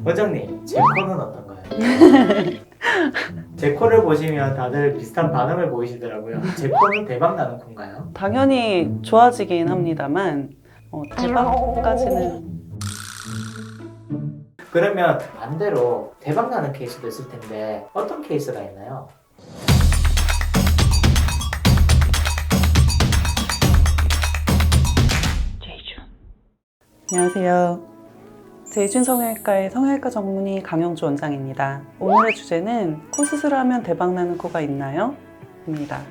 원장님, 제 코는 어떤가요? 제 코를 보시면 다들 비슷한 반응을 보이시더라고요. 제 코는 대박 나는 코인가요? 당연히 좋아지긴 합니다만 대박까지는. 그러면 반대로 대박 나는 케이스도 있을 텐데 어떤 케이스가 있나요? 안녕하세요. 제이준 성형외과의 성형외과 전문의 강영주 원장입니다. 오늘의 주제는 코 수술하면 대박나는 코가 있나요? 입니다.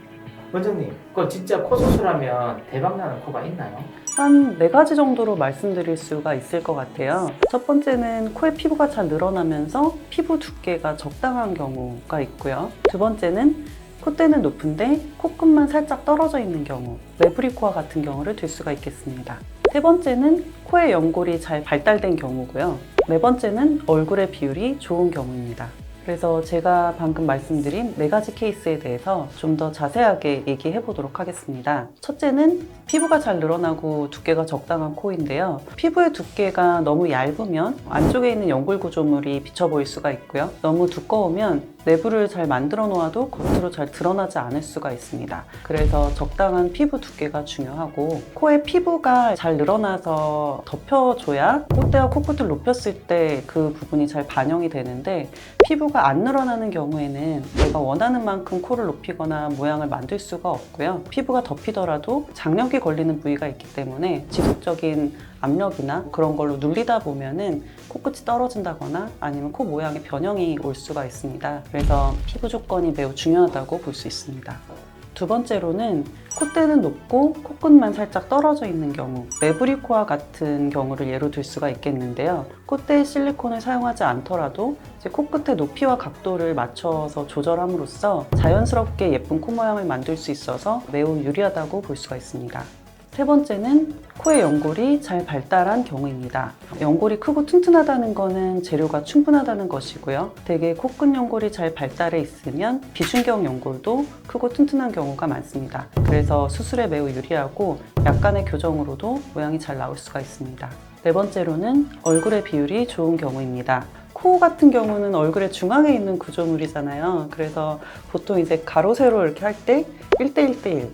원장님, 그거 진짜 코 수술하면 대박 나는 코가 있나요? 한 4가지 정도로 말씀드릴 수가 있을 것 같아요. 첫 번째는 코의 피부가 잘 늘어나면서 피부 두께가 적당한 경우가 있고요. 두 번째는 콧대는 높은데 코끝만 살짝 떨어져 있는 경우, 레브리코와 같은 경우를 들 수가 있겠습니다. 세 번째는 코의 연골이 잘 발달된 경우고요. 네 번째는 얼굴의 비율이 좋은 경우입니다. 그래서 제가 방금 말씀드린 4가지 케이스에 대해서 좀 더 자세하게 얘기해 보도록 하겠습니다. 첫째는 피부가 잘 늘어나고 두께가 적당한 코인데요. 피부의 두께가 너무 얇으면 안쪽에 있는 연골 구조물이 비쳐 보일 수가 있고요. 너무 두꺼우면 내부를 잘 만들어 놓아도 겉으로 잘 드러나지 않을 수가 있습니다. 그래서 적당한 피부 두께가 중요하고, 코의 피부가 잘 늘어나서 덮여줘야 콧대와 코끝을 높였을 때 그 부분이 잘 반영이 되는데, 피부가 안 늘어나는 경우에는 내가 원하는 만큼 코를 높이거나 모양을 만들 수가 없고요. 피부가 덮이더라도 장력이 걸리는 부위가 있기 때문에 지속적인 압력이나 그런 걸로 눌리다 보면은 코끝이 떨어진다거나 아니면 코 모양의 변형이 올 수가 있습니다. 그래서 피부 조건이 매우 중요하다고 볼 수 있습니다. 두 번째로는 콧대는 높고 코끝만 살짝 떨어져 있는 경우, 레브리코와 같은 경우를 예로 들 수가 있겠는데요. 콧대에 실리콘을 사용하지 않더라도 이제 코끝의 높이와 각도를 맞춰서 조절함으로써 자연스럽게 예쁜 코 모양을 만들 수 있어서 매우 유리하다고 볼 수가 있습니다. 세 번째는 코의 연골이 잘 발달한 경우입니다. 연골이 크고 튼튼하다는 것은 재료가 충분하다는 것이고요. 대개 코끝 연골이 잘 발달해 있으면 비중격 연골도 크고 튼튼한 경우가 많습니다. 그래서 수술에 매우 유리하고 약간의 교정으로도 모양이 잘 나올 수가 있습니다. 네 번째로는 얼굴의 비율이 좋은 경우입니다. 코 같은 경우는 얼굴의 중앙에 있는 구조물이잖아요. 그래서 보통 이제 가로 세로 이렇게 할 때 1대1대1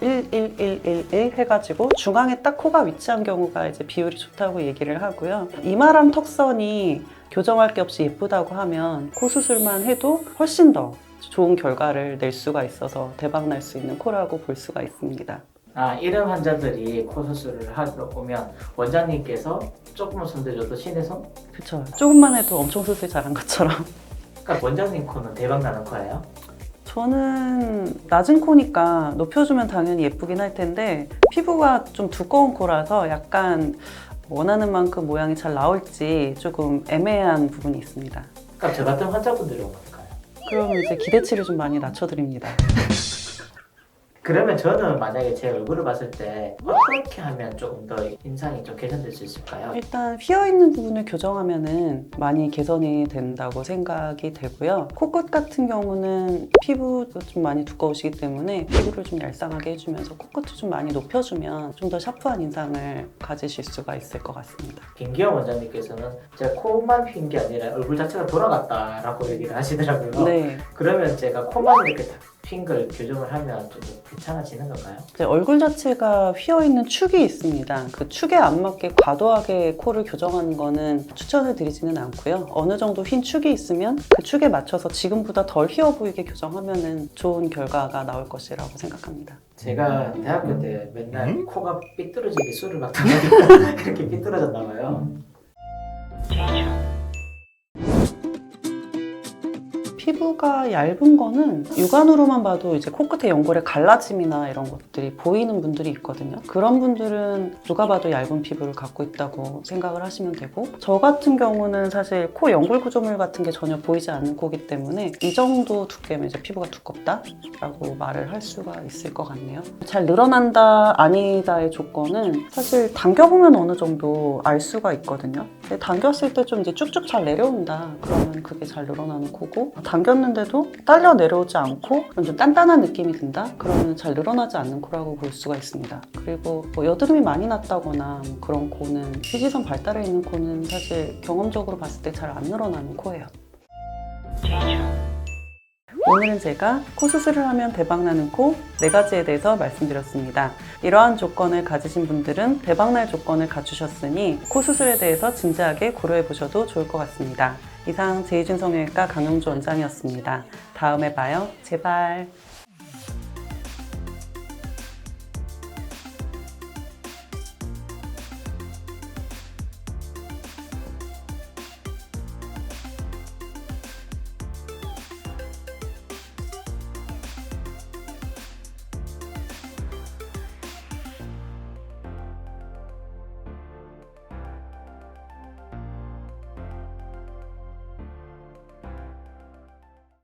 1, 1, 1, 1, 1 해가지고 중앙에 딱 코가 위치한 경우가 이제 비율이 좋다고 얘기를 하고요. 이마랑 턱선이 교정할 게 없이 예쁘다고 하면 코 수술만 해도 훨씬 더 좋은 결과를 낼 수가 있어서 대박 날 수 있는 코라고 볼 수가 있습니다. 이런 환자들이 코 수술을 하러 오면 원장님께서 조금만 손대줘도 신의 손? 그렇죠. 조금만 해도 엄청 수술 잘한 것처럼. 그러니까 원장님 코는 대박 나는 코예요? 저는 낮은 코니까 높여주면 당연히 예쁘긴 할 텐데, 피부가 좀 두꺼운 코라서 약간 원하는 만큼 모양이 잘 나올지 조금 애매한 부분이 있습니다. 그러니까 저 같은 환자분들이 오면 어떨까요? 그럼 이제 기대치를 좀 많이 낮춰드립니다. 그러면 저는 만약에 제 얼굴을 봤을 때 어떻게 하면 조금 더 인상이 좀 개선될 수 있을까요? 일단 휘어있는 부분을 교정하면은 많이 개선이 된다고 생각이 되고요. 코끝 같은 경우는 피부도 좀 많이 두꺼우시기 때문에 피부를 좀 얄쌍하게 해주면서 코끝을 좀 많이 높여주면 좀 더 샤프한 인상을 가지실 수가 있을 것 같습니다. 김기영 원장님께서는 제가 코만 핀 게 아니라 얼굴 자체가 돌아갔다라고 얘기를 하시더라고요. 네. 그러면 제가 코만 이렇게 핀 걸 교정을 하면 좀 괜찮아지는 건가요? 이제 얼굴 자체가 휘어있는 축이 있습니다. 그 축에 안 맞게 과도하게 코를 교정하는 거는 추천을 드리지는 않고요. 어느 정도 흰 축이 있으면 그 축에 맞춰서 지금보다 덜 휘어 보이게 교정하면 좋은 결과가 나올 것이라고 생각합니다. 제가 대학교 때 맨날 코가 삐뚤어지게 술을 먹다가 이렇게 삐뚤어졌나 봐요. 피부가 얇은 거는 육안으로만 봐도 이제 코끝의 연골의 갈라짐이나 이런 것들이 보이는 분들이 있거든요. 그런 분들은 누가 봐도 얇은 피부를 갖고 있다고 생각을 하시면 되고, 저 같은 경우는 사실 코 연골 구조물 같은 게 전혀 보이지 않는 코기 때문에 이 정도 두께면 이제 피부가 두껍다라고 말을 할 수가 있을 것 같네요. 잘 늘어난다 아니다의 조건은 사실 당겨보면 어느 정도 알 수가 있거든요. 근데 당겼을 때 좀 이제 쭉쭉 잘 내려온다. 그러면 그게 잘 늘어나는 코고, 당겼는데도 딸려 내려오지 않고 좀 단단한 느낌이 든다. 그러면 잘 늘어나지 않는 코라고 볼 수가 있습니다. 그리고 뭐 여드름이 많이 났다거나 뭐 그런 코는, 희지선 발달해 있는 코는 사실 경험적으로 봤을 때 잘 안 늘어나는 코예요. 오늘은 제가 코 수술을 하면 대박나는 코 4가지에 대해서 말씀드렸습니다. 이러한 조건을 가지신 분들은 대박날 조건을 갖추셨으니 코 수술에 대해서 진지하게 고려해 보셔도 좋을 것 같습니다. 이상 제2준 성형외과 강영주 원장이었습니다. 다음에 봐요. 제발.